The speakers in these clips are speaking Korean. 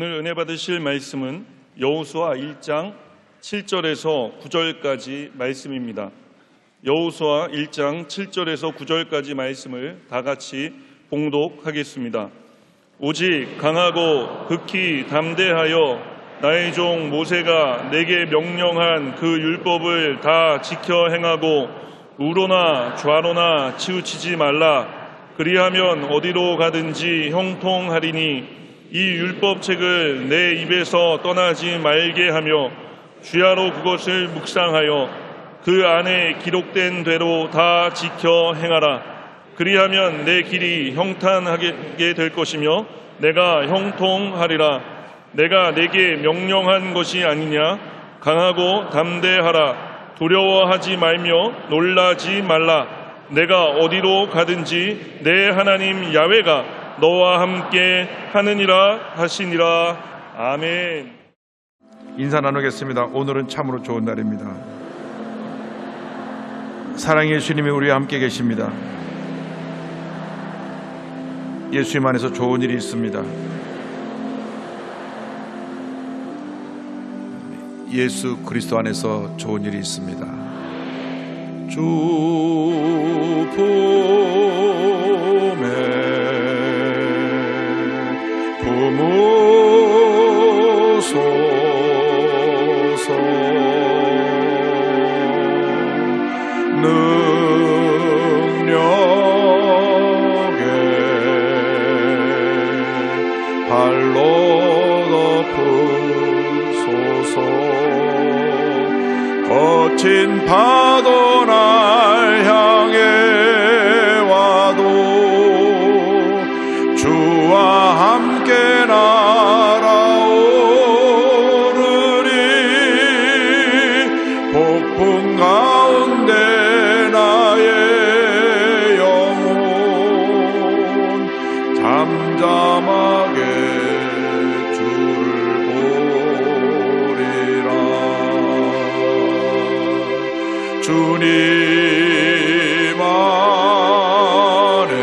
오늘 은혜 받으실 말씀은 여호수아 1장 7절에서 9절까지 말씀입니다. 여호수아 1장 7절에서 9절까지 말씀을 다 같이 봉독하겠습니다. 오직 강하고 극히 담대하여 나의 종 모세가 내게 명령한 그 율법을 다 지켜 행하고 우로나 좌로나 치우치지 말라. 그리하면 어디로 가든지 형통하리니 이 율법책을 내 입에서 떠나지 말게 하며 주야로 그것을 묵상하여 그 안에 기록된 대로 다 지켜 행하라. 그리하면 내 길이 형탄하게 될 것이며 내가 형통하리라. 내가 내게 명령한 것이 아니냐. 강하고 담대하라. 두려워하지 말며 놀라지 말라. 내가 어디로 가든지 내 하나님 야훼가 너와 함께 하느니라 하시니라. 아멘. 인사 나누겠습니다. 오늘은 참으로 좋은 날입니다. 사랑의 예수님이 우리와 함께 계십니다. 예수님 안에서 좋은 일이 있습니다. 예수 그리스도 안에서 좋은 일이 있습니다. 주 봄에 부모소서 능력에 발로 덮으소서. 거친 파도 날 향해 와도 주와 함께 날아오르리. 폭풍 가운데 나의 영혼 잠잠하게 주를 보리라. 주님 안에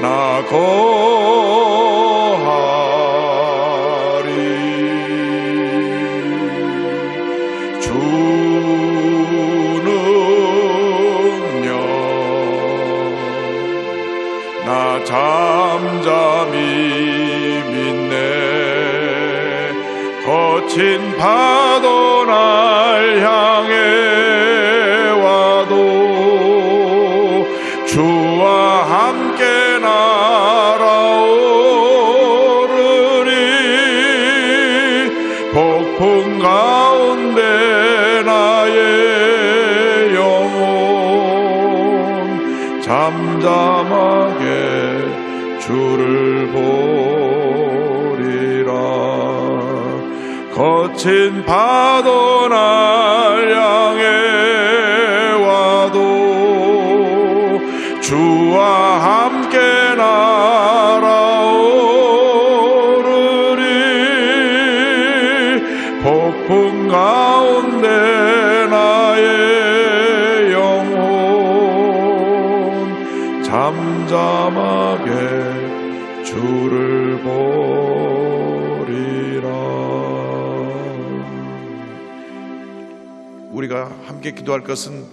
나 거하리. 주 능력 나 잠잠히 믿네. 거친 파도 날 향해 와도 주와 함께 날아오르리. 폭풍 가운데 나의 영혼 잠잠하게 주를 보리라. 거친 파도 날 향해 와도 주와 함께 날아오르리. 폭풍 가운데 나의 영혼 잠잠하게 주를 보리라. 우리가 함께 기도할 것은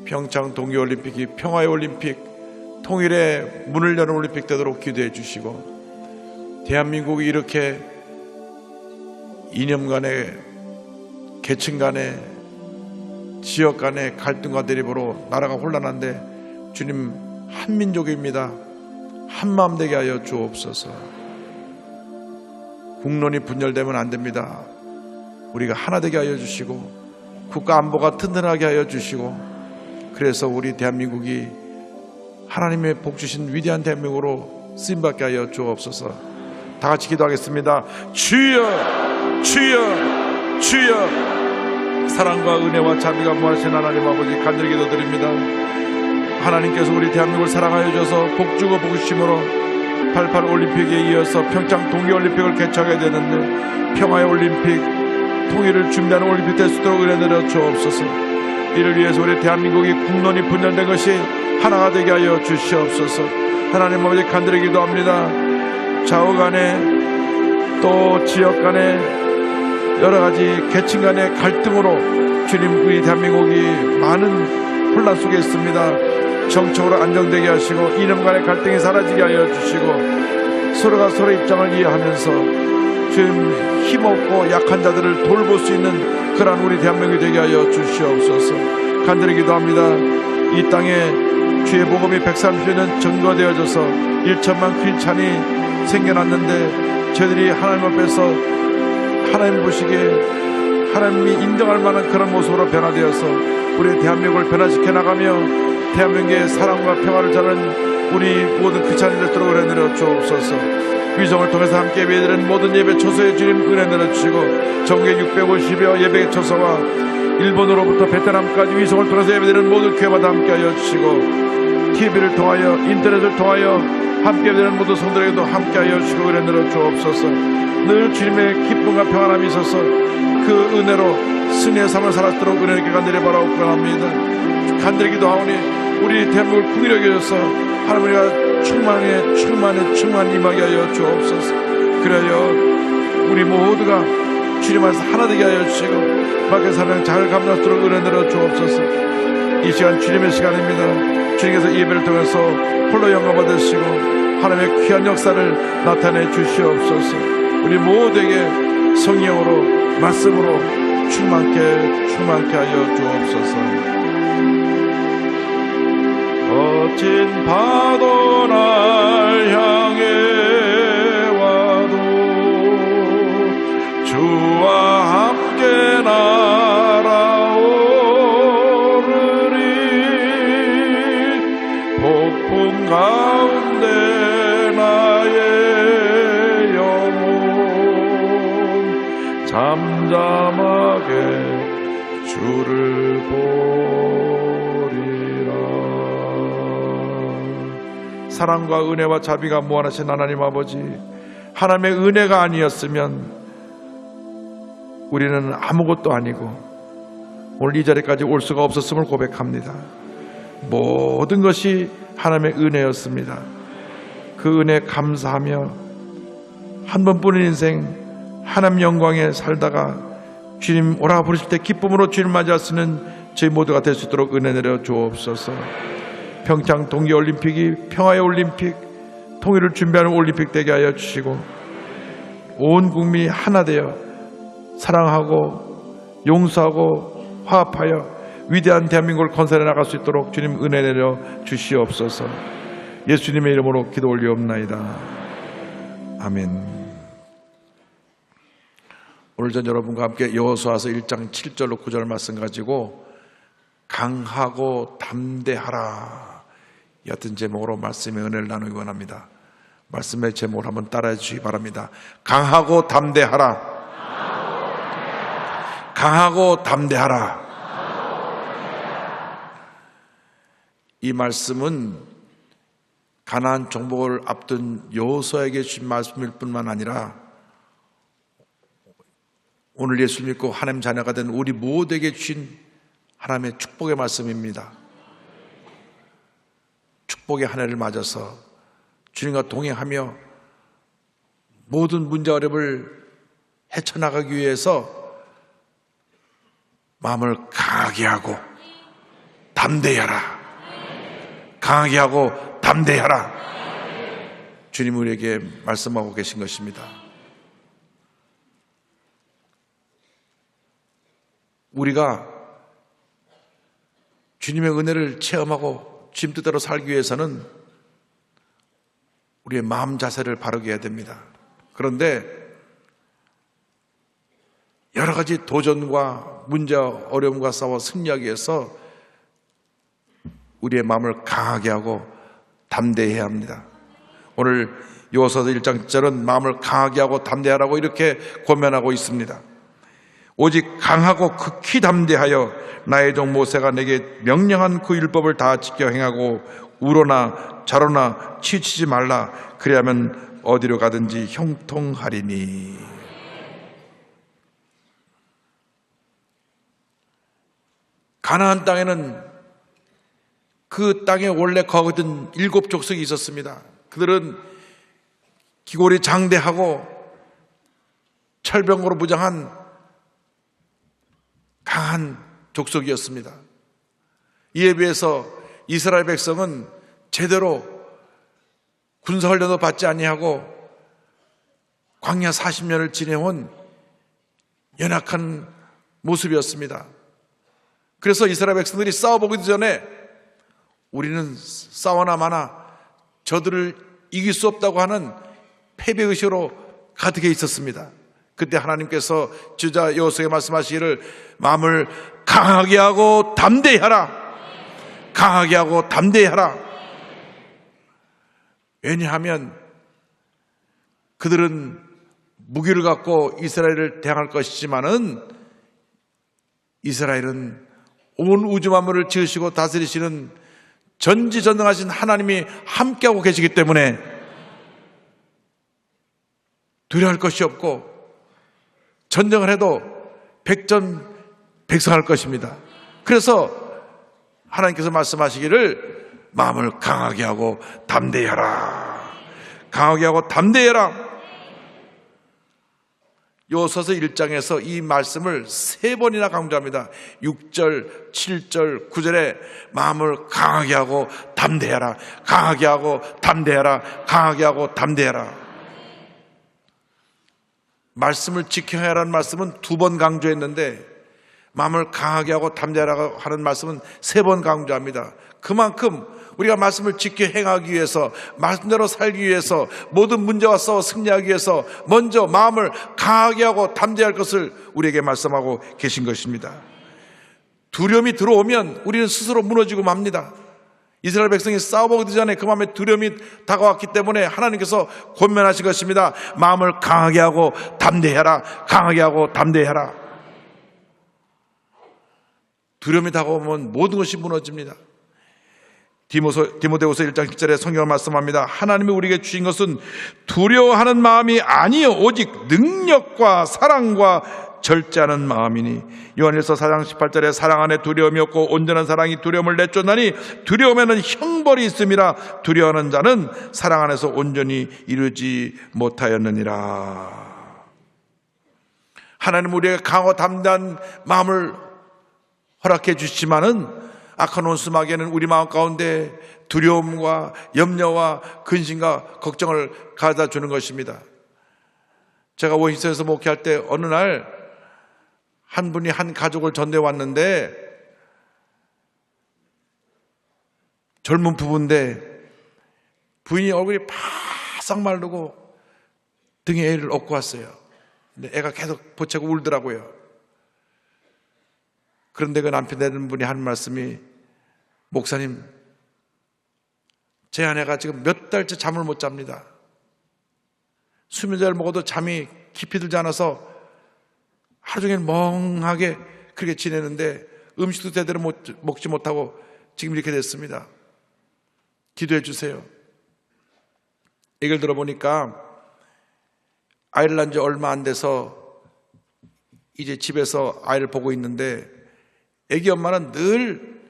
평창 동계올림픽이 평화의 올림픽, 통일의 문을 여는 올림픽 되도록 기도해 주시고, 대한민국이 이렇게 이념 간의, 계층 간의, 지역 간의 갈등과 대립으로 나라가 혼란한데 주님 한민족입니다. 한마음 되게 하여 주옵소서. 국론이 분열되면 안 됩니다. 우리가 하나 되게 하여 주시고 국가 안보가 튼튼하게 하여 주시고, 그래서 우리 대한민국이 하나님의 복 주신 위대한 대한민국으로 쓰임받게 하여 주옵소서. 다 같이 기도하겠습니다. 주여 주여 주여. 사랑과 은혜와 자비가 무하신 하나님 아버지, 간절히 기도드립니다. 하나님께서 우리 대한민국을 사랑하여 주셔서 복주고 복주심으로 88 올림픽에 이어서 평창 동계올림픽을 개최하게 되는데, 평화의 올림픽, 통일을 준비하는 올림픽 될 수 있도록 은혜드려 주옵소서. 이를 위해서 우리 대한민국이 국론이 분열된 것이 하나가 되게 하여 주시옵소서. 하나님 아버지, 간절히 기도합니다. 좌우 간에 또 지역 간에 여러 가지 계층 간의 갈등으로 주님 우리 대한민국이 많은 혼란 속에 있습니다. 정적으로 안정되게 하시고 이념 간의 갈등이 사라지게 하여 주시고 서로가 서로의 입장을 이해하면서 주님 힘없고 약한 자들을 돌볼 수 있는 그러한 우리 대한민국이 되게 하여 주시옵소서. 간절히 기도합니다. 이 땅에 주의 복음이 130년 증거되어져서 1천만 크리스찬이 생겨났는데 저희들이 하나님 앞에서 하나님 보시기에 하나님이 인정할 만한 그런 모습으로 변화되어서 우리 대한민국을 변화시켜 나가며 대한민국의 사랑과 평화를 전하는 우리 모든 크리스찬이 되도록 은혜 내려 주옵소서. 위성을 통해서 함께 예배드리는 모든 예배 초소에 주님 은혜 내려 주시고 전국의 650여 예배 초소와 일본으로부터 베트남까지 위성을 통해서 예배드리는 모든 교회마다 함께 하여 주시고 TV를 통하여 인터넷을 통하여 함께 되는 모든 성도에게도 함께 하여 주시고 은혜 내려 주옵소서. 늘 주님의 기쁨과 평안함이 있어서 그 은혜로 승리의 삶을 살았도록 은혜 있게 간절히 바라옵고 합니다. 간절히 기도하오니 우리 대한민국을 풍요롭게 해줘서 하나님과 충만히 임하게 하여 주옵소서. 그래요 우리 모두가 주님 안에서 하나 되게 하여 주시고 밖에 사명 잘 감당하도록 은혜 내려 주옵소서. 이 시간 주님의 시간입니다. 주님께서 예배를 통해서 홀로 영광 받으시고 하나님의 귀한 역사를 나타내 주시옵소서. 우리 모두에게 성령으로 말씀으로 충만케 하여 주옵소서. 거친 파도 날 향해 와도 주와 함께 날아오르리. 폭풍 가운데 나의 영혼 잠잠하게 주를 보리라. 사랑과 은혜와 자비가 무한하신 하나님 아버지, 하나님의 은혜가 아니었으면 우리는 아무것도 아니고 오늘 이 자리까지 올 수가 없었음을 고백합니다. 모든 것이 하나님의 은혜였습니다. 그 은혜 감사하며 한 번뿐인 인생 하나님 영광에 살다가 주님 오라 부르실 때 기쁨으로 주님 맞이할 수 있는 저희 모두가 될 수 있도록 은혜 내려 주옵소서. 평창 동계올림픽이 평화의 올림픽, 통일을 준비하는 올림픽 되게 하여 주시고 온 국민이 하나 되어 사랑하고 용서하고 화합하여 위대한 대한민국을 건설해 나갈 수 있도록 주님 은혜 내려 주시옵소서. 예수님의 이름으로 기도 올리옵나이다. 아멘. 오늘 전 여러분과 함께 여호수아서 1장 7절로 9절 말씀 가지고 강하고 담대하라 옅은 제목으로 말씀의 은혜를 나누기 원합니다. 말씀의 제목을 한번 따라해 주시기 바랍니다. 강하고 담대하라. 강하고 담대하라. 이 말씀은 가나안 정복을 앞둔 여호수아에게 주신 말씀일 뿐만 아니라 오늘 예수 믿고 하나님 자녀가 된 우리 모두에게 주신 하나님의 축복의 말씀입니다. 축복의 한 해를 맞아서 주님과 동행하며 모든 문제 어려움을 헤쳐나가기 위해서 마음을 강하게 하고 담대히 하라. 강하게 하고 담대히 하라. 주님 우리에게 말씀하고 계신 것입니다. 우리가 주님의 은혜를 체험하고 주님 뜻대로 살기 위해서는 우리의 마음 자세를 바르게 해야 됩니다. 그런데 여러 가지 도전과 문제 어려움과 싸워 승리하기 위해서 우리의 마음을 강하게 하고 담대히 해야 합니다. 오늘 여호수아서 1장 7절은 마음을 강하게 하고 담대하라고 이렇게 권면하고 있습니다. 오직 강하고 극히 담대하여 나의 종 모세가 내게 명령한 그 율법을 다 지켜 행하고 우로나 좌로나 치우치지 말라. 그리하면 어디로 가든지 형통하리니. 가나안 땅에는 그 땅에 원래 거하던 7족속이 있었습니다. 그들은 기골이 장대하고 철병으로 무장한 강한 족속이었습니다. 이에 비해서 이스라엘 백성은 제대로 군사훈련도 받지 아니하고 광야 40년을 지내온 연약한 모습이었습니다. 그래서 이스라엘 백성들이 싸워보기 전에 우리는 싸워나 마나 저들을 이길 수 없다고 하는 패배의식으로 가득해 있었습니다. 그때 하나님께서 주자 여호수아에게 말씀하시기를 마음을 강하게 하고 담대히 하라. 강하게 하고 담대히 하라. 왜냐하면 그들은 무기를 갖고 이스라엘을 대항할 것이지만은 이스라엘은 온 우주 만물을 지으시고 다스리시는 전지전능하신 하나님이 함께하고 계시기 때문에 두려워할 것이 없고 전쟁을 해도 백전백승할 것입니다. 그래서 하나님께서 말씀하시기를 마음을 강하게 하고 담대히 하라. 강하게 하고 담대히 하라. 여호수아서 1장에서 이 말씀을 3번이나 강조합니다. 6절, 7절, 9절에 마음을 강하게 하고 담대해라. 강하게 하고 담대해라. 강하게 하고 담대해라. 말씀을 지켜야 하라는 말씀은 2번 강조했는데 마음을 강하게 하고 담대하라고 하는 말씀은 3번 강조합니다. 그만큼 우리가 말씀을 지켜 행하기 위해서, 말씀대로 살기 위해서, 모든 문제와 싸워 승리하기 위해서 먼저 마음을 강하게 하고 담대할 것을 우리에게 말씀하고 계신 것입니다. 두려움이 들어오면 우리는 스스로 무너지고 맙니다. 이스라엘 백성이 싸워보기 전에 그 마음에 두려움이 다가왔기 때문에 하나님께서 권면하신 것입니다. 마음을 강하게 하고 담대해라. 강하게 하고 담대해라. 두려움이 다가오면 모든 것이 무너집니다. 디모데후서 1장 10절에 성경을 말씀합니다. 하나님이 우리에게 주신 것은 두려워하는 마음이 아니요 오직 능력과 사랑과 절제하는 마음이니. 요한일서 4장 18절에 사랑 안에 두려움이 없고 온전한 사랑이 두려움을 내쫓나니 두려움에는 형벌이 있음이라. 두려워하는 자는 사랑 안에서 온전히 이루지 못하였느니라. 하나님은 우리에게 강하고 담대한 마음을 허락해 주시지만은 악한 원수마귀는 우리 마음 가운데 두려움과 염려와 근심과 걱정을 가져다 주는 것입니다. 제가 원시에서 목회할 때 어느 날 한 분이 한 가족을 전대해 왔는데 젊은 부부인데 부인이 얼굴이 바싹 마르고 등에 애를 업고 왔어요. 근데 애가 계속 보채고 울더라고요. 그런데 그 남편 되는 분이 하는 말씀이 목사님, 제 아내가 지금 몇 달째 잠을 못 잡니다. 수면제를 먹어도 잠이 깊이 들지 않아서 하루 종일 멍하게 그렇게 지내는데 음식도 제대로 먹지 못하고 지금 이렇게 됐습니다. 기도해 주세요. 얘기를 들어보니까 아이를 낳은 지 얼마 안 돼서 이제 집에서 아이를 보고 있는데 애기 엄마는 늘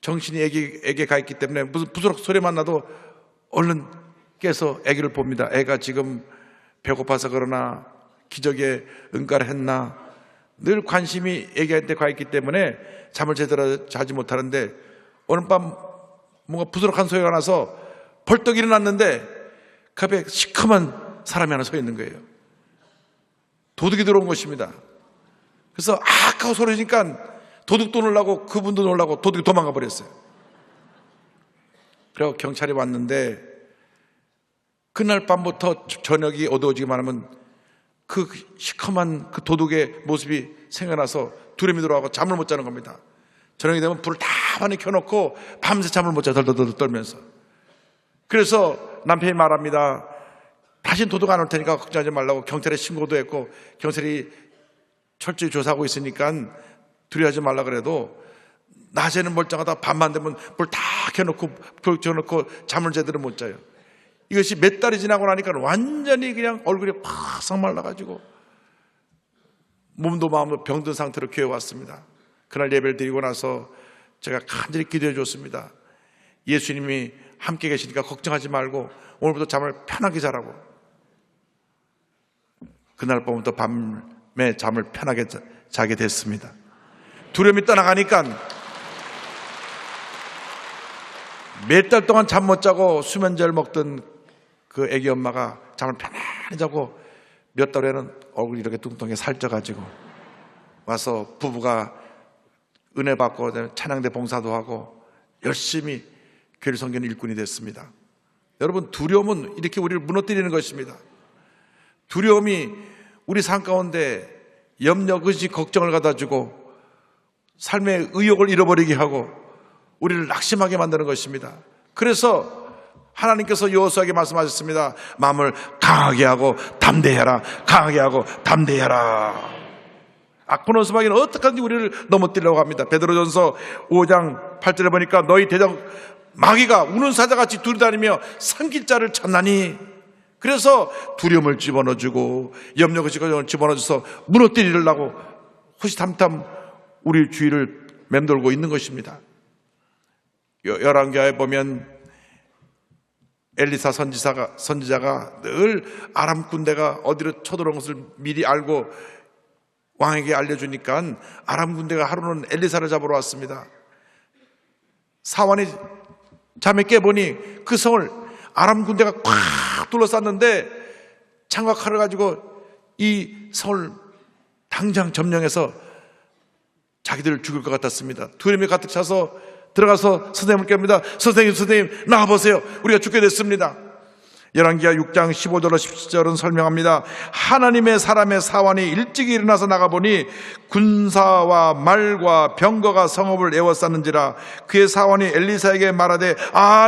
정신이 애기에 가 있기 때문에 무슨 부스럭 소리만 나도 얼른 깨서 애기를 봅니다. 애가 지금 배고파서 그러나 기저귀에 응가를 했나 늘 관심이 애기한테 가 있기 때문에 잠을 제대로 자지 못하는데 어느 밤 뭔가 부스럭한 소리가 나서 벌떡 일어났는데 그 앞에 시커먼 사람이 하나 서 있는 거예요. 도둑이 들어온 것입니다. 그래서 하고 소리니까 도둑도 놀라고 그분도 놀라고 도둑이 도망가 버렸어요. 그리고 경찰이 왔는데 그날 밤부터 저녁이 어두워지기만 하면 그 시커먼 그 도둑의 모습이 생각나서 두려움이 들어가고 잠을 못 자는 겁니다. 저녁이 되면 불을 다 많이 켜놓고 밤새 잠을 못 자 덜덜덜 떨면서. 그래서 남편이 말합니다. 다신 도둑 안 올 테니까 걱정하지 말라고 경찰에 신고도 했고 경찰이 철저히 조사하고 있으니까 두려워하지 말라 그래도 낮에는 멀쩡하다 밤만 되면 불 다 켜놓고 불 켜놓고 잠을 제대로 못 자요. 이것이 몇 달이 지나고 나니까 완전히 그냥 얼굴이 바싹 말라가지고 몸도 마음도 병든 상태로 교회 왔습니다. 그날 예배를 드리고 나서 제가 간절히 기도해 줬습니다. 예수님이 함께 계시니까 걱정하지 말고 오늘부터 잠을 편하게 자라고. 그날 밤부터 밤에 잠을 편하게 자게 됐습니다. 두려움이 떠나가니까 몇 달 동안 잠 못 자고 수면제를 먹던 그 애기 엄마가 잠을 편안히 자고 몇 달 후에는 얼굴이 이렇게 뚱뚱하게 살쪄가지고 와서 부부가 은혜 받고 찬양대 봉사도 하고 열심히 교회를 섬기는 일꾼이 됐습니다. 여러분, 두려움은 이렇게 우리를 무너뜨리는 것입니다. 두려움이 우리 삶 가운데 염려, 의식, 걱정을 가다주고 삶의 의욕을 잃어버리게 하고 우리를 낙심하게 만드는 것입니다. 그래서 하나님께서 여호수아에게 말씀하셨습니다. 마음을 강하게 하고 담대해라. 강하게 하고 담대해라. 악한 수박이는 어떻게든지 우리를 넘어뜨리려고 합니다. 베드로전서 5장 8절에 보니까 너희 대적 마귀가 우는 사자같이 두리다니며 삼킬 자를 찾나니. 그래서 두려움을 집어넣어주고 염려의식을 집어넣어줘서 무너뜨리려고 호시탐탐 우리 주위를 맴돌고 있는 것입니다. 열왕기하에 보면 엘리사 선지자가 늘 아람 군대가 어디로 쳐들어온 것을 미리 알고 왕에게 알려주니까 아람 군대가 하루는 엘리사를 잡으러 왔습니다. 사환이 잠에 깨보니 그 성을 아람 군대가 꽉 둘러쌌는데 창과 칼을 가지고 이 성을 당장 점령해서 자기들을 죽일 것 같았습니다. 두려움이 가득 차서 들어가서 선생님을 깹니다. 선생님 나와보세요. 우리가 죽게 됐습니다. 열왕기하 6장 15절로 17절은 설명합니다. 하나님의 사람의 사환이 일찍 일어나서 나가보니 군사와 말과 병거가 성읍을 에워쌌는지라. 그의 사환이 엘리사에게 말하되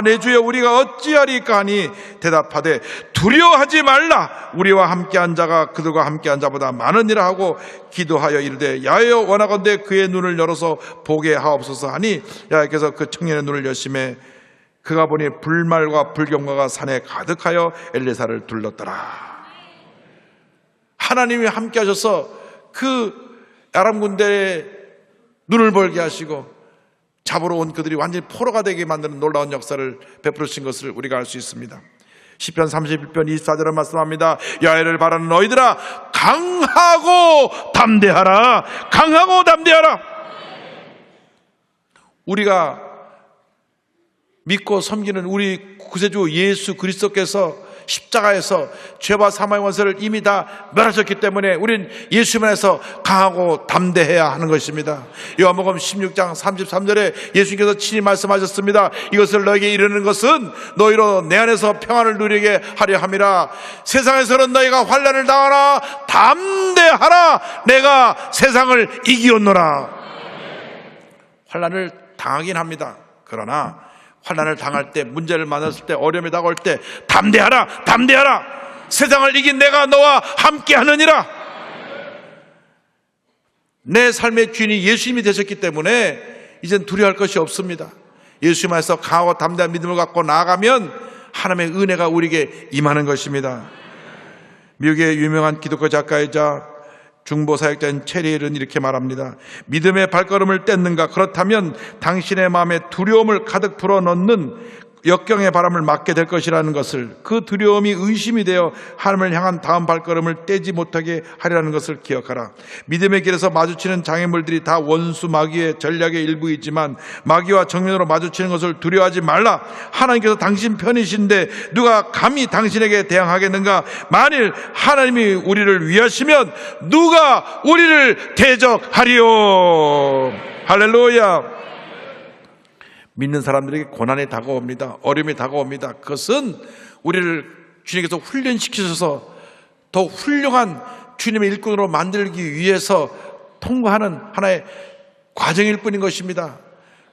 내 주여 우리가 어찌하리까 하니 대답하되 두려워하지 말라. 우리와 함께한 자가 그들과 함께한 자보다 많으니라 하고 기도하여 이르되 야여 원하건대 그의 눈을 열어서 보게 하옵소서 하니 야께서 그 청년의 눈을 여심해 그가 보니 불말과 불경과가 산에 가득하여 엘리사를 둘렀더라. 하나님이 함께 하셔서 그 아람 군대의 눈을 벌게 하시고 잡으러 온 그들이 완전히 포로가 되게 만드는 놀라운 역사를 베푸신 것을 우리가 알 수 있습니다. 시편 31편 24절은 말씀합니다. 야훼를 바라는 너희들아 강하고 담대하라. 강하고 담대하라. 우리가 믿고 섬기는 우리 구세주 예수 그리스도께서 십자가에서 죄와 사망의 원세를 이미 다 멸하셨기 때문에 우리는 예수님 안에서 강하고 담대해야 하는 것입니다. 요한복음 16장 33절에 예수님께서 친히 말씀하셨습니다. 이것을 너에게 이르는 것은 너희로 내 안에서 평안을 누리게 하려 함이라. 세상에서는 너희가 환난을 당하나 담대하라. 내가 세상을 이기었노라. 환난을 당하긴 합니다. 그러나 환난을 당할 때, 문제를 만났을 때, 어려움이 다가올 때 담대하라. 담대하라. 세상을 이긴 내가 너와 함께 하느니라. 내 삶의 주인이 예수님이 되셨기 때문에 이젠 두려워할 것이 없습니다. 예수님 안에서 강하고 담대한 믿음을 갖고 나아가면 하나님의 은혜가 우리에게 임하는 것입니다. 미국의 유명한 기독교 작가이자 중보 사역자인 체리엘은 이렇게 말합니다. 믿음의 발걸음을 뗐는가? 그렇다면 당신의 마음에 두려움을 가득 불어넣는 역경의 바람을 맞게 될 것이라는 것을, 그 두려움이 의심이 되어 하나님을 향한 다음 발걸음을 떼지 못하게 하리라는 것을 기억하라. 믿음의 길에서 마주치는 장애물들이 다 원수 마귀의 전략의 일부이지만 마귀와 정면으로 마주치는 것을 두려워하지 말라. 하나님께서 당신 편이신데 누가 감히 당신에게 대항하겠는가? 만일 하나님이 우리를 위하시면 누가 우리를 대적하리요. 할렐루야. 믿는 사람들에게 고난이 다가옵니다. 어려움이 다가옵니다. 그것은 우리를 주님께서 훈련시키셔서 더 훌륭한 주님의 일꾼으로 만들기 위해서 통과하는 하나의 과정일 뿐인 것입니다.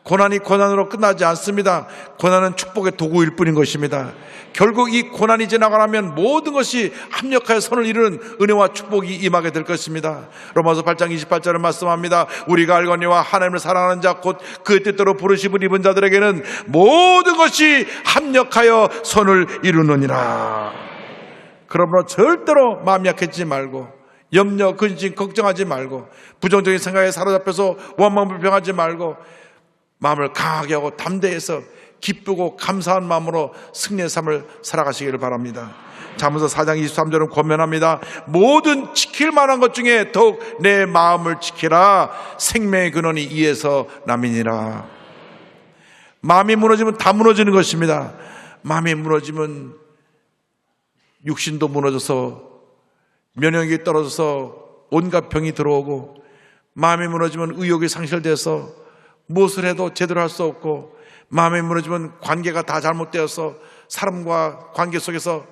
고난이 고난으로 끝나지 않습니다. 고난은 축복의 도구일 뿐인 것입니다. 결국 이 고난이 지나고 나면 모든 것이 합력하여 선을 이루는 은혜와 축복이 임하게 될 것입니다. 로마서 8장 28절을 말씀합니다. 우리가 알거니와 하나님을 사랑하는 자 곧 그의 뜻대로 부르심을 입은 자들에게는 모든 것이 합력하여 선을 이루느니라. 그러므로 절대로 마음 약해지지 말고 염려, 근심, 걱정하지 말고 부정적인 생각에 사로잡혀서 원망불평하지 말고 마음을 강하게 하고 담대해서 기쁘고 감사한 마음으로 승리의 삶을 살아가시기를 바랍니다. 잠언서 4장 23절은 권면합니다. 모든 지킬 만한 것 중에 더욱 내 마음을 지키라. 생명의 근원이 이에서 남이니라. 마음이 무너지면 다 무너지는 것입니다. 마음이 무너지면 육신도 무너져서 면역력이 떨어져서 온갖 병이 들어오고, 마음이 무너지면 의욕이 상실돼서 무엇을 해도 제대로 할 수 없고, 마음이 무너지면 관계가 다 잘못되어서 사람과 관계 속에서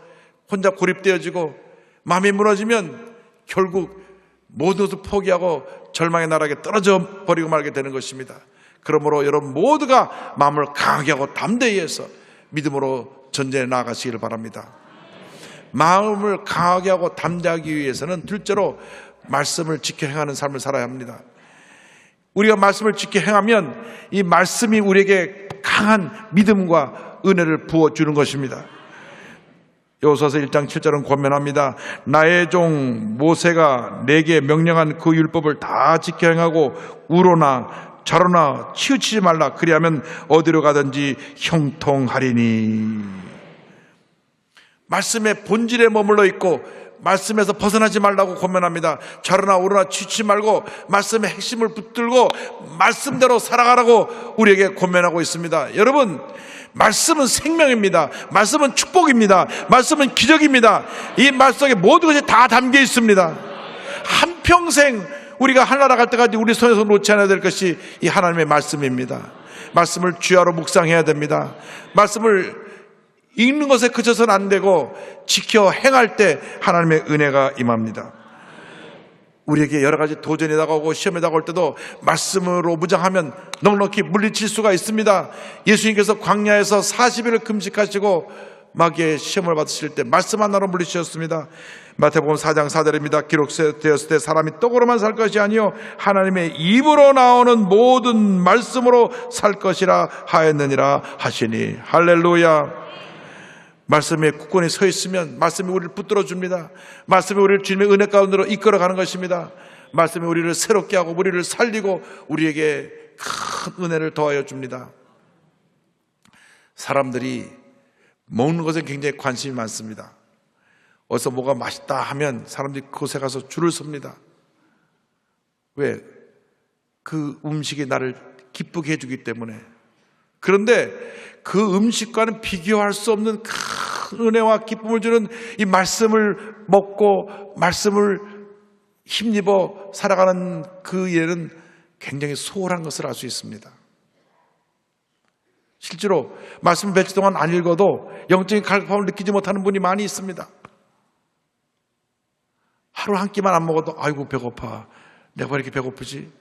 혼자 고립되어지고, 마음이 무너지면 결국 모든 것을 포기하고 절망의 나락에 떨어져 버리고 말게 되는 것입니다. 그러므로 여러분 모두가 마음을 강하게 하고 담대히 해서 믿음으로 전쟁에 나아가시기를 바랍니다. 마음을 강하게 하고 담대하기 위해서는 둘째로 말씀을 지켜 행하는 삶을 살아야 합니다. 우리가 말씀을 지켜 행하면 이 말씀이 우리에게 강한 믿음과 은혜를 부어주는 것입니다. 여호수아서 1장 7절은 권면합니다. 나의 종 모세가 내게 명령한 그 율법을 다 지켜 행하고 우로나 좌로나 치우치지 말라. 그리하면 어디로 가든지 형통하리니. 말씀의 본질에 머물러 있고 말씀에서 벗어나지 말라고 권면합니다. 좌로나 우로나 치우치지 말고 말씀의 핵심을 붙들고 말씀대로 살아가라고 우리에게 권면하고 있습니다. 여러분, 말씀은 생명입니다. 말씀은 축복입니다. 말씀은 기적입니다. 이 말씀 속에 모든 것이 다 담겨 있습니다. 한평생 우리가 하나라 갈 때까지 우리 손에서 놓지 않아야 될 것이 이 하나님의 말씀입니다. 말씀을 주야로 묵상해야 됩니다. 말씀을 읽는 것에 그쳐서는 안 되고 지켜 행할 때 하나님의 은혜가 임합니다. 우리에게 여러 가지 도전이 다가오고 시험이 다가올 때도 말씀으로 무장하면 넉넉히 물리칠 수가 있습니다. 예수님께서 광야에서 40일을 금식하시고 마귀의 시험을 받으실 때 말씀 하나로 물리치셨습니다. 마태복음 4장 4절입니다. 기록되었을 때 사람이 떡으로만 살 것이 아니요 하나님의 입으로 나오는 모든 말씀으로 살 것이라 하였느니라 하시니. 할렐루야. 말씀에 굳건히 서 있으면 말씀이 우리를 붙들어 줍니다. 말씀이 우리를 주님의 은혜 가운데로 이끌어가는 것입니다. 말씀이 우리를 새롭게 하고 우리를 살리고 우리에게 큰 은혜를 더하여 줍니다. 사람들이 먹는 것에 굉장히 관심이 많습니다. 어디서 뭐가 맛있다 하면 사람들이 그곳에 가서 줄을 섭니다. 왜? 그 음식이 나를 기쁘게 해주기 때문에. 그런데 그 음식과는 비교할 수 없는 큰 은혜와 기쁨을 주는 이 말씀을 먹고 말씀을 힘입어 살아가는 그 일은 굉장히 소홀한 것을 알 수 있습니다. 실제로 말씀을 며칠 동안 안 읽어도 영적인 갈급함을 느끼지 못하는 분이 많이 있습니다. 하루 한 끼만 안 먹어도 아이고 배고파. 내가 왜 이렇게 배고프지?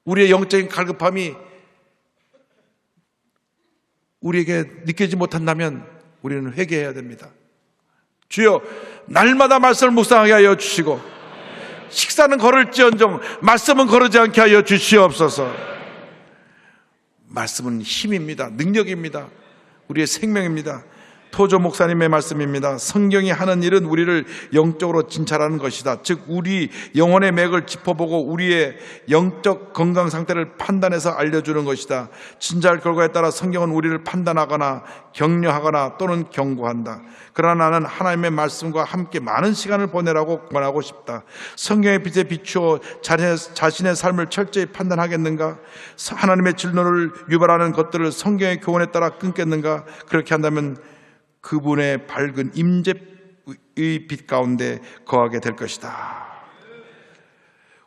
우리의 영적인 갈급함이 우리에게 느끼지 못한다면 우리는 회개해야 됩니다. 주여, 날마다 말씀을 묵상하게 하여 주시고 식사는 걸을지언정 말씀은 거르지 않게 하여 주시옵소서. 말씀은 힘입니다. 능력입니다. 우리의 생명입니다. 토조 목사님의 말씀입니다. 성경이 하는 일은 우리를 영적으로 진찰하는 것이다. 즉 우리 영혼의 맥을 짚어보고 우리의 영적 건강 상태를 판단해서 알려주는 것이다. 진찰 결과에 따라 성경은 우리를 판단하거나 격려하거나 또는 경고한다. 그러나 나는 하나님의 말씀과 함께 많은 시간을 보내라고 권하고 싶다. 성경의 빛에 비추어 자신의 삶을 철저히 판단하겠는가? 하나님의 진노를 유발하는 것들을 성경의 교훈에 따라 끊겠는가? 그렇게 한다면 그분의 밝은 임재의 빛 가운데 거하게 될 것이다.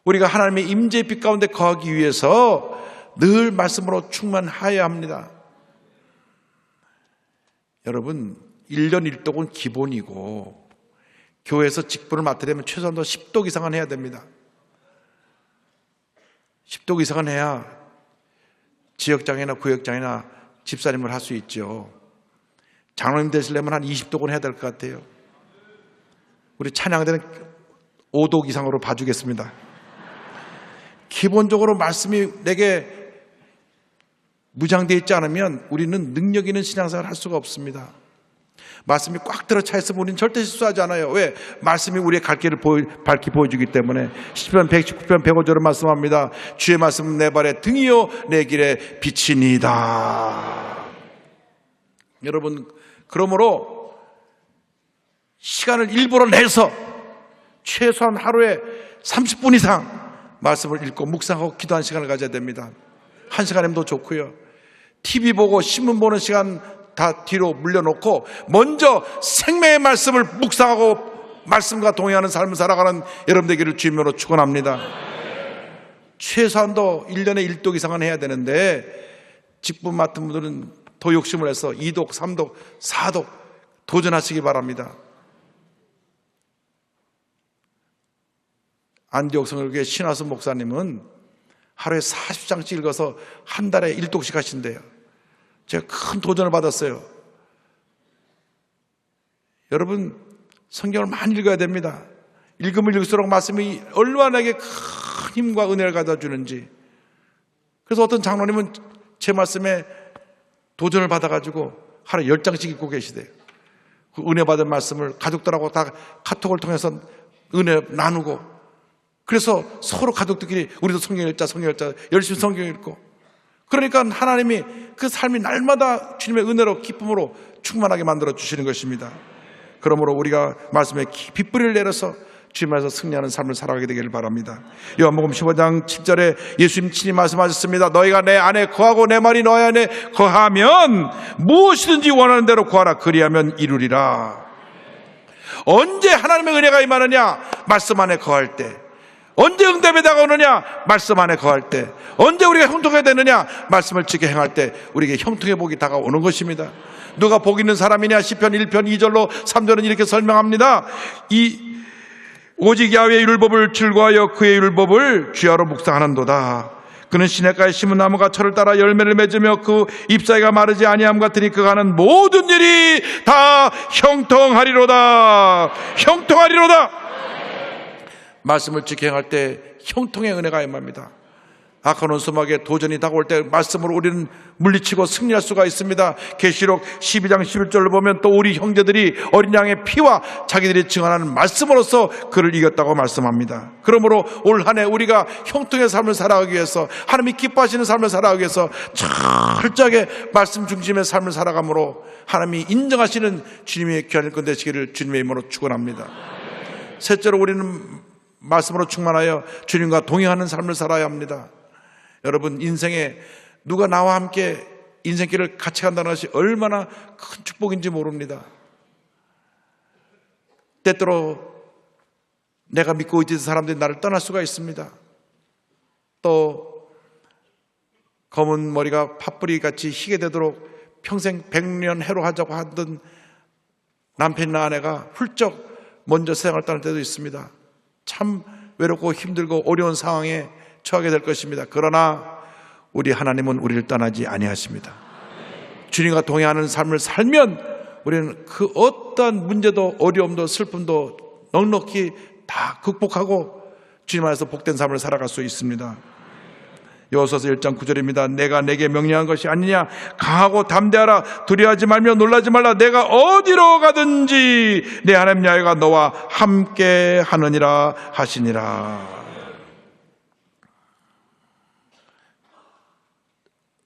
우리가 하나님의 임재의 빛 가운데 거하기 위해서 늘 말씀으로 충만하여야 합니다. 여러분, 1년 1독은 기본이고 교회에서 직분을 맡으려면 최소한도 10독 이상은 해야 됩니다. 10독 이상은 해야 지역장이나 구역장이나 집사님을 할 수 있죠. 장로님 되시려면 한 20독은 해야 될 것 같아요. 우리 찬양대는 5독 이상으로 봐주겠습니다. 기본적으로 말씀이 내게 무장되어 있지 않으면 우리는 능력 있는 신앙생활을 할 수가 없습니다. 말씀이 꽉 들어차 있으면 우리는 절대 실수하지 않아요. 왜? 말씀이 우리의 갈 길을 밝히 보여주기 때문에. 시편 119편 105절은 말씀합니다. 주의 말씀은 내 발의 등이요 내 길의 빛이니이다. 여러분, 그러므로 시간을 일부러 내서 최소한 하루에 30분 이상 말씀을 읽고 묵상하고 기도하는 시간을 가져야 됩니다. 1시간이면 더 좋고요. TV 보고 신문 보는 시간 다 뒤로 물려놓고 먼저 생명의 말씀을 묵상하고 말씀과 동행하는 삶을 살아가는 여러분 되기를 주님으로 축원합니다. 최소한도 1년에 1독 이상은 해야 되는데 직분 맡은 분들은 더 욕심을 해서 2독, 3독, 4독 도전하시기 바랍니다. 안디옥 성결교회 신하순 목사님은 하루에 40장씩 읽어서 한 달에 1독씩 하신대요. 제가 큰 도전을 받았어요. 여러분, 성경을 많이 읽어야 됩니다. 읽으면 읽을수록 말씀이 얼마나 내게 큰 힘과 은혜를 가져다 주는지. 그래서 어떤 장로님은 제 말씀에 도전을 받아가지고 하루에 10장씩 읽고 계시대요. 그 은혜 받은 말씀을 가족들하고 다 카톡을 통해서 은혜 나누고, 그래서 서로 가족들끼리 우리도 성경 읽자 열심히 성경 읽고, 그러니까 하나님이 그 삶이 날마다 주님의 은혜로 기쁨으로 충만하게 만들어 주시는 것입니다. 그러므로 우리가 말씀에 깊이 뿌리를 내려서 주님 안에서 승리하는 삶을 살아가게 되기를 바랍니다. 요한복음 15장 7절에 예수님 친히 말씀하셨습니다. 너희가 내 안에 거하고 내 말이 너희 안에 거하면 무엇이든지 원하는 대로 구하라. 그리하면 이루리라. 언제 하나님의 은혜가 임하느냐? 말씀 안에 거할 때. 언제 응답이 다가오느냐? 말씀 안에 거할 때. 언제 우리가 형통해야 되느냐? 말씀을 지켜 행할 때 우리에게 형통의 복이 다가오는 것입니다. 누가 복 있는 사람이냐? 시편 1편 2절로 3절은 이렇게 설명합니다. 오직 야훼의 율법을 즐거워하여 그의 율법을 주야로 묵상하는도다. 그는 시냇가에 심은 나무가 철을 따라 열매를 맺으며 그 잎사귀가 마르지 아니함 같으니 그가 하는 모든 일이 다 형통하리로다. 형통하리로다. 말씀을 지켜 행할 때 형통의 은혜가 임합니다. 악한 원수막에 도전이 다가올 때 말씀으로 우리는 물리치고 승리할 수가 있습니다. 계시록 12장 11절을 보면 또 우리 형제들이 어린 양의 피와 자기들이 증언하는 말씀으로써 그를 이겼다고 말씀합니다. 그러므로 올 한 해 우리가 형통의 삶을 살아가기 위해서, 하나님이 기뻐하시는 삶을 살아가기 위해서 철저하게 말씀 중심의 삶을 살아감으로 하나님이 인정하시는 주님의 귀한 일꾼 되시기를 주님의 이름으로 축원합니다. 셋째로 우리는 말씀으로 충만하여 주님과 동행하는 삶을 살아야 합니다. 여러분, 인생에 누가 나와 함께 인생길을 같이 간다는 것이 얼마나 큰 축복인지 모릅니다. 때때로 내가 믿고 의지한 사람들이 나를 떠날 수가 있습니다. 또 검은 머리가 팥뿌리같이 희게 되도록 평생 100년 해로하자고 하던 남편이나 아내가 훌쩍 먼저 세상을 떠날 때도 있습니다. 참 외롭고 힘들고 어려운 상황에 처하게 될 것입니다. 그러나 우리 하나님은 우리를 떠나지 아니하십니다. 주님과 동행하는 삶을 살면 우리는 그 어떠한 문제도 어려움도 슬픔도 넉넉히 다 극복하고 주님 안에서 복된 삶을 살아갈 수 있습니다. 여호수아서 1장 9절입니다. 내가 내게 명령한 것이 아니냐? 강하고 담대하라. 두려워하지 말며 놀라지 말라. 내가 어디로 가든지 내 하나님 야훼가 너와 함께 하느니라 하시니라.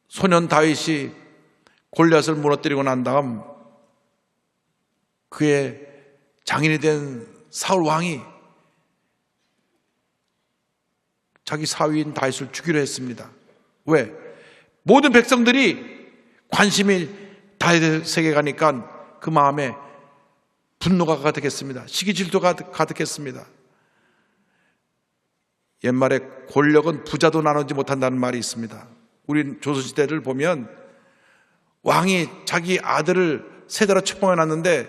소년 다윗이 골리앗을 무너뜨리고 난 다음 그의 장인이 된 사울 왕이 자기 사위인 다윗을 죽이려 했습니다. 왜? 모든 백성들이 관심이 다윗에게 가니까 그 마음에 분노가 가득했습니다. 시기 질투가 가득했습니다. 옛말에 권력은 부자도 나누지 못한다는 말이 있습니다. 우리 조선시대를 보면 왕이 자기 아들을 세대로 책봉해 놨는데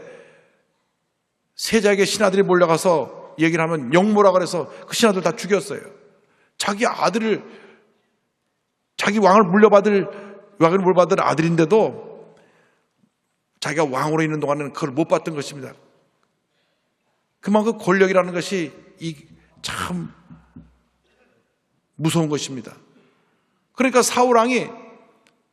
세자에게 신하들이 몰려가서 얘기를 하면 영모라 그래서 그 신하들 다 죽였어요. 자기 아들을, 자기 왕을 물받을 아들인데도 자기가 왕으로 있는 동안에는 그걸 못 봤던 것입니다. 그만큼 권력이라는 것이 참 무서운 것입니다. 그러니까 사울 왕이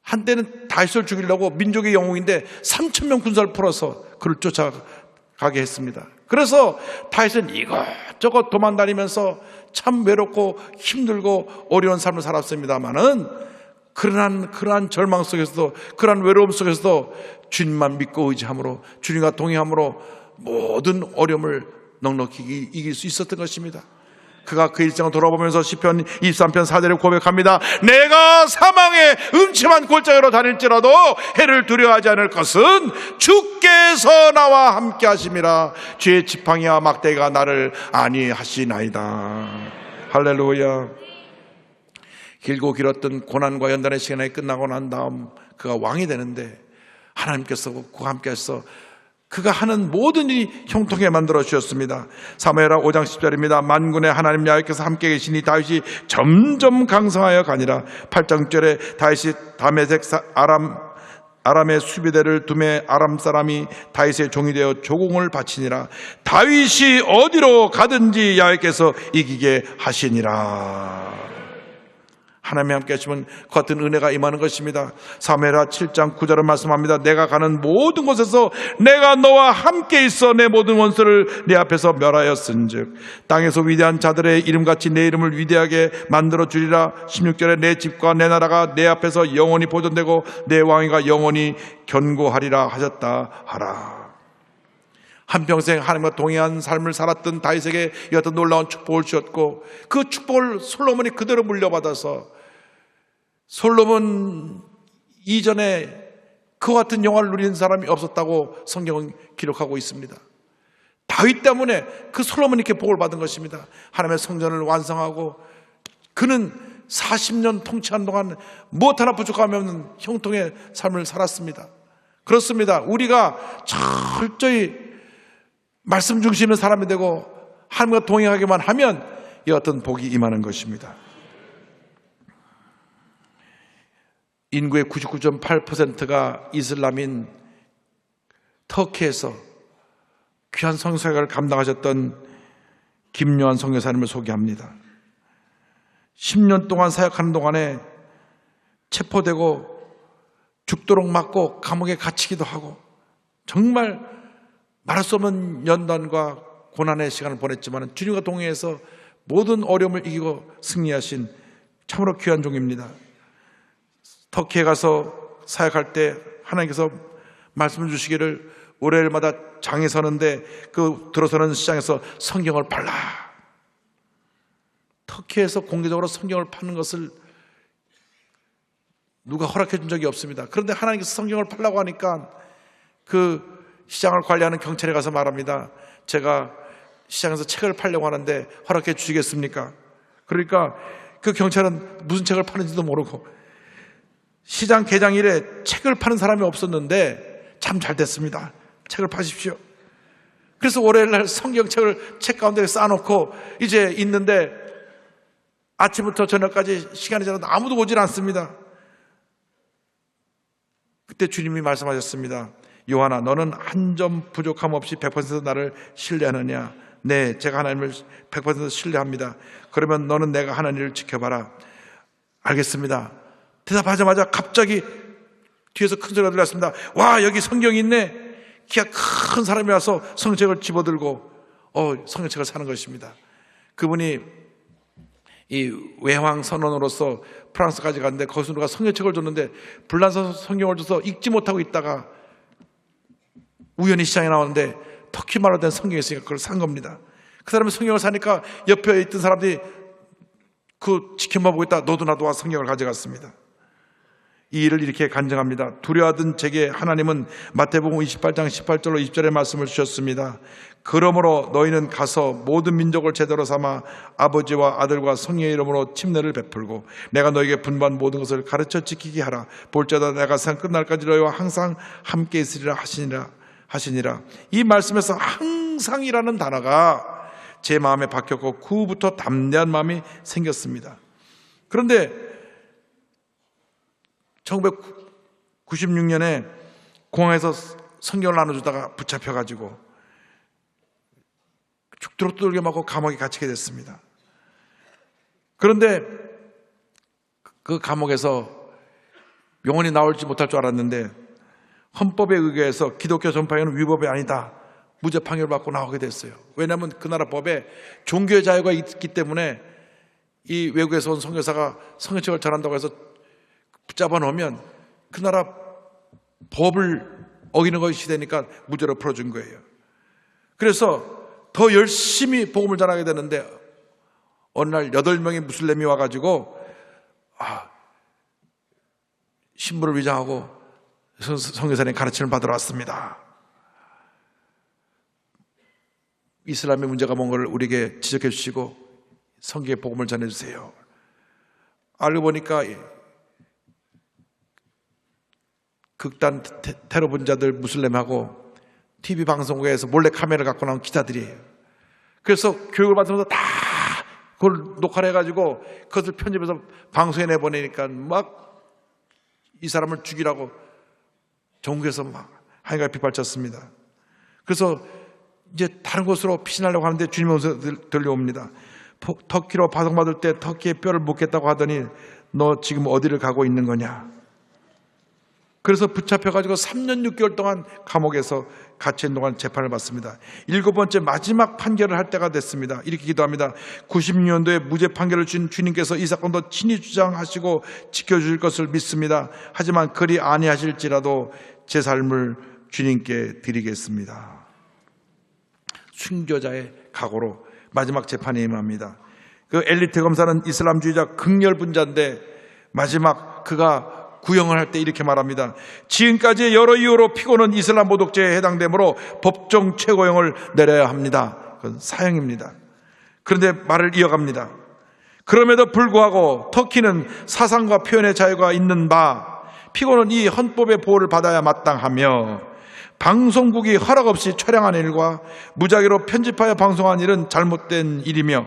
한때는 다윗을 죽이려고 민족의 영웅인데 3,000명 군사를 풀어서 그를 쫓아가게 했습니다. 그래서 다윗은 이것저것 도망다니면서 참 외롭고 힘들고 어려운 삶을 살았습니다마는 그러한 절망 속에서도, 그러한 외로움 속에서도 주님만 믿고 의지함으로, 주님과 동행함으로 모든 어려움을 넉넉히 이길 수 있었던 것입니다. 그가 그 일생을 돌아보면서 시편 23편 4절에 고백합니다. 내가 사망의 음침한 골짜기로 다닐지라도 해를 두려워하지 않을 것은 주께서 나와 함께 하심이라. 주의 지팡이와 막대기가 나를 안위하시나이다. 할렐루야. 길고 길었던 고난과 연단의 시간이 끝나고 난 다음 그가 왕이 되는데 하나님께서 그와 함께 하셔서 그가 하는 모든 일이 형통하게 만들어 주셨습니다. 사무엘하 5장 10절입니다. 만군의 하나님 야훼께서 함께 계시니 다윗이 점점 강성하여 가니라. 8장 6절에 다윗이 다메섹 아람의 수비대를 두매 아람 사람이 다윗의 종이 되어 조공을 바치니라. 다윗이 어디로 가든지 야훼께서 이기게 하시니라. 하나님이 함께 하시면 그 같은 은혜가 임하는 것입니다. 사무엘하 7장 9절은 말씀합니다. 내가 가는 모든 곳에서 내가 너와 함께 있어 내 모든 원수를 내 앞에서 멸하였은즉 땅에서 위대한 자들의 이름같이 내 이름을 위대하게 만들어 주리라. 16절에 내 집과 내 나라가 내 앞에서 영원히 보존되고 내 왕위가 영원히 견고하리라 하셨다 하라. 한평생 하나님과 동행한 삶을 살았던 다윗에게 이 같은 놀라운 축복을 주셨고 그 축복을 솔로몬이 그대로 물려받아서 솔로몬 이전에 그와 같은 영화를 누리는 사람이 없었다고 성경은 기록하고 있습니다. 다윗 때문에 그 솔로몬이 이렇게 복을 받은 것입니다. 하나님의 성전을 완성하고 그는 40년 통치한 동안 무엇 하나 부족함이 없는 형통의 삶을 살았습니다. 그렇습니다. 우리가 철저히 말씀 중심의 사람이 되고 하나님과 동행하기만 하면 이 어떤 복이 임하는 것입니다. 인구의 99.8%가 이슬람인 터키에서 귀한 성사역을 감당하셨던 김요한 선교사님을 소개합니다. 10년 동안 사역하는 동안에 체포되고 죽도록 맞고 감옥에 갇히기도 하고 정말 말할 수 없는 연단과 고난의 시간을 보냈지만 주님과 동행해서 모든 어려움을 이기고 승리하신 참으로 귀한 종입니다. 터키에 가서 사역할 때 하나님께서 말씀을 주시기를 월요일마다 장에 서는데 그 들어서는 시장에서 성경을 팔라. 터키에서 공개적으로 성경을 파는 것을 누가 허락해 준 적이 없습니다. 그런데 하나님께서 성경을 팔라고 하니까 그 시장을 관리하는 경찰에 가서 말합니다. 제가 시장에서 책을 팔려고 하는데 허락해 주시겠습니까? 그러니까 그 경찰은 무슨 책을 파는지도 모르고 시장 개장일에 책을 파는 사람이 없었는데 참 잘 됐습니다. 책을 파십시오. 그래서 월요일날 성경책을 책 가운데 쌓아놓고 이제 있는데 아침부터 저녁까지 시간이 지나도 아무도 오질 않습니다. 그때 주님이 말씀하셨습니다. 요한아, 너는 한 점 부족함 없이 100% 나를 신뢰하느냐? 네, 제가 하나님을 100% 신뢰합니다. 그러면 너는 내가 하는 일을 지켜봐라. 알겠습니다. 대답하자마자 갑자기 뒤에서 큰 소리가 들렸습니다. 와, 여기 성경이 있네. 키가 큰 사람이 와서 성경책을 집어들고 성경책을 사는 것입니다. 그분이 이 외황 선원으로서 프랑스까지 갔는데 거기서 누가 성경책을 줬는데 불란서 성경을 줘서 읽지 못하고 있다가 우연히 시장에 나왔는데 터키말로 된 성경이 있으니까 그걸 산 겁니다. 그 사람이 성경을 사니까 옆에 있던 사람들이 그 지켜만 보고 있다 너도 나도 와 성경을 가져갔습니다. 이 일을 이렇게 간증합니다. 두려워하던 제게 하나님은 마태복음 28장 18절로 20절의 말씀을 주셨습니다. 그러므로 너희는 가서 모든 민족을 제대로 삼아 아버지와 아들과 성령의 이름으로 침례를 베풀고 내가 너에게 분부한 모든 것을 가르쳐 지키게 하라. 볼지어다 내가 세상 끝날까지 너희와 항상 함께 있으리라 하시니라. 이 말씀에서 항상이라는 단어가 제 마음에 박혔고 그 후부터 담대한 마음이 생겼습니다. 그런데 1996년에 공항에서 성경을 나눠주다가 붙잡혀가지고 죽도록 두들겨 맞고 감옥에 갇히게 됐습니다. 그런데 그 감옥에서 영원히 나올지 못할 줄 알았는데 헌법에 의거해서 기독교 전파에는 위법이 아니다. 무죄 판결을 받고 나오게 됐어요. 왜냐하면 그 나라 법에 종교의 자유가 있기 때문에 이 외국에서 온 선교사가 성경책을 전한다고 해서 붙잡아 놓으면 그 나라 법을 어기는 것이 되니까 무죄로 풀어준 거예요. 그래서 더 열심히 복음을 전하게 되는데 어느 날 8명의 무슬림이 와가지고 신부를 위장하고 선교사님 가르침을 받으러 왔습니다. 이슬람의 문제가 뭔가를 우리에게 지적해 주시고 성경의 복음을 전해주세요. 알고 보니까 극단 테러 분자들 무슬림하고 TV 방송국에서 몰래 카메라를 갖고 나온 기자들이에요. 그래서 교육을 받으면서 다 그걸 녹화를 해가지고 그것을 편집해서 방송에 내보내니까 막 이 사람을 죽이라고 전국에서 막 한가위 빗발쳤습니다. 그래서 이제 다른 곳으로 피신하려고 하는데 주님의 음성이 들려옵니다. 터키로 파송받을 때 터키의 뼈를 묻겠다고 하더니 너 지금 어디를 가고 있는 거냐. 그래서 붙잡혀가지고 3년 6개월 동안 감옥에서 갇힌 동안 재판을 받습니다. 7번째 마지막 판결을 할 때가 됐습니다. 이렇게 기도합니다. 96년도에 무죄 판결을 준 주님께서 이 사건도 친히 주장하시고 지켜주실 것을 믿습니다. 하지만 그리 아니하실지라도 제 삶을 주님께 드리겠습니다. 순교자의 각오로 마지막 재판에 임합니다. 그 엘리트 검사는 이슬람주의자 극렬분자인데 마지막 그가 구형을 할 때 이렇게 말합니다. 지금까지의 여러 이유로 피고는 이슬람 모독죄에 해당되므로 법정 최고형을 내려야 합니다. 그건 사형입니다. 그런데 말을 이어갑니다. 그럼에도 불구하고 터키는 사상과 표현의 자유가 있는 바 피고는 이 헌법의 보호를 받아야 마땅하며 방송국이 허락 없이 촬영한 일과 무작위로 편집하여 방송한 일은 잘못된 일이며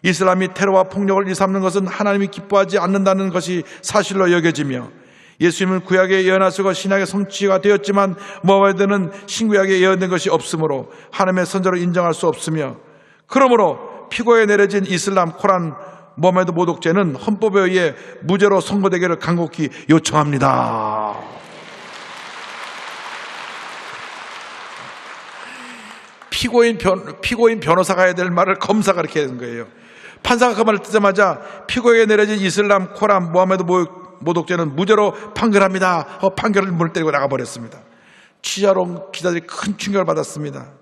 이슬람이 테러와 폭력을 일삼는 것은 하나님이 기뻐하지 않는다는 것이 사실로 여겨지며 예수님은 구약에 예언하시고 신약의 성취가 되었지만 모하메드는 신구약에 예언된 것이 없으므로 하나님의 선자로 인정할 수 없으며 그러므로 피고에 내려진 이슬람, 코란, 모하메드 모독죄는 헌법에 의해 무죄로 선고되기를 간곡히 요청합니다. 피고인 변호사가 해야 될 말을 검사가 이렇게 하는 거예요. 판사가 그 말을 듣자마자 피고에게 내려진 이슬람, 코란, 모하메드 모독죄는 무죄로 판결합니다. 판결을 문을 때리고 나가버렸습니다. 취재하러 기자들이 큰 충격을 받았습니다.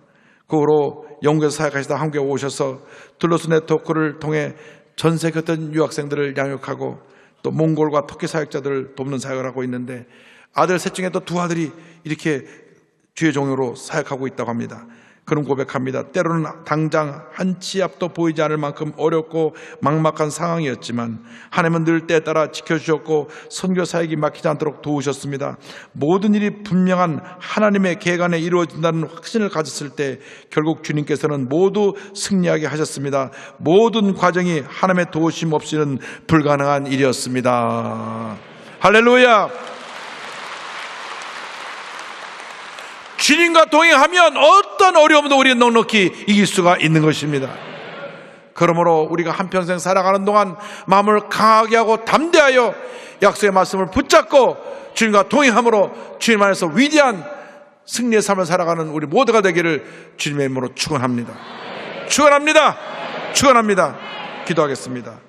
그 후로 영국에서 사역하시다 한국에 오셔서 둘러스 네트워크를 통해 전 세계 어떤 유학생들을 양육하고 또 몽골과 터키 사역자들을 돕는 사역을 하고 있는데 아들 셋 중에 또 2 아들이 이렇게 주의 종으로 사역하고 있다고 합니다. 그런 고백합니다. 때로는 당장 한 치 앞도 보이지 않을 만큼 어렵고 막막한 상황이었지만 하나님은 늘 때에 따라 지켜주셨고 선교 사역이 막히지 않도록 도우셨습니다. 모든 일이 분명한 하나님의 계획 안에 이루어진다는 확신을 가졌을 때 결국 주님께서는 모두 승리하게 하셨습니다. 모든 과정이 하나님의 도우심 없이는 불가능한 일이었습니다. 할렐루야! 주님과 동행하면 어떤 어려움도 우리는 넉넉히 이길 수가 있는 것입니다. 그러므로 우리가 한평생 살아가는 동안 마음을 강하게 하고 담대하여 약속의 말씀을 붙잡고 주님과 동행함으로 주님 안에서 위대한 승리의 삶을 살아가는 우리 모두가 되기를 주님의 이름으로 축원합니다. 축원합니다. 축원합니다. 기도하겠습니다.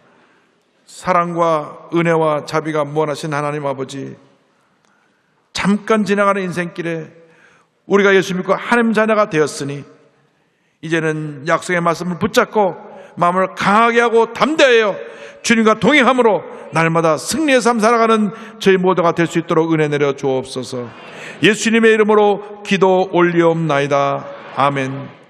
사랑과 은혜와 자비가 무한하신 하나님 아버지, 잠깐 지나가는 인생길에 우리가 예수 믿고 하나님 자녀가 되었으니 이제는 약속의 말씀을 붙잡고 마음을 강하게 하고 담대하여 주님과 동행함으로 날마다 승리의 삶 살아가는 저희 모두가 될 수 있도록 은혜 내려 주옵소서. 예수님의 이름으로 기도 올리옵나이다. 아멘.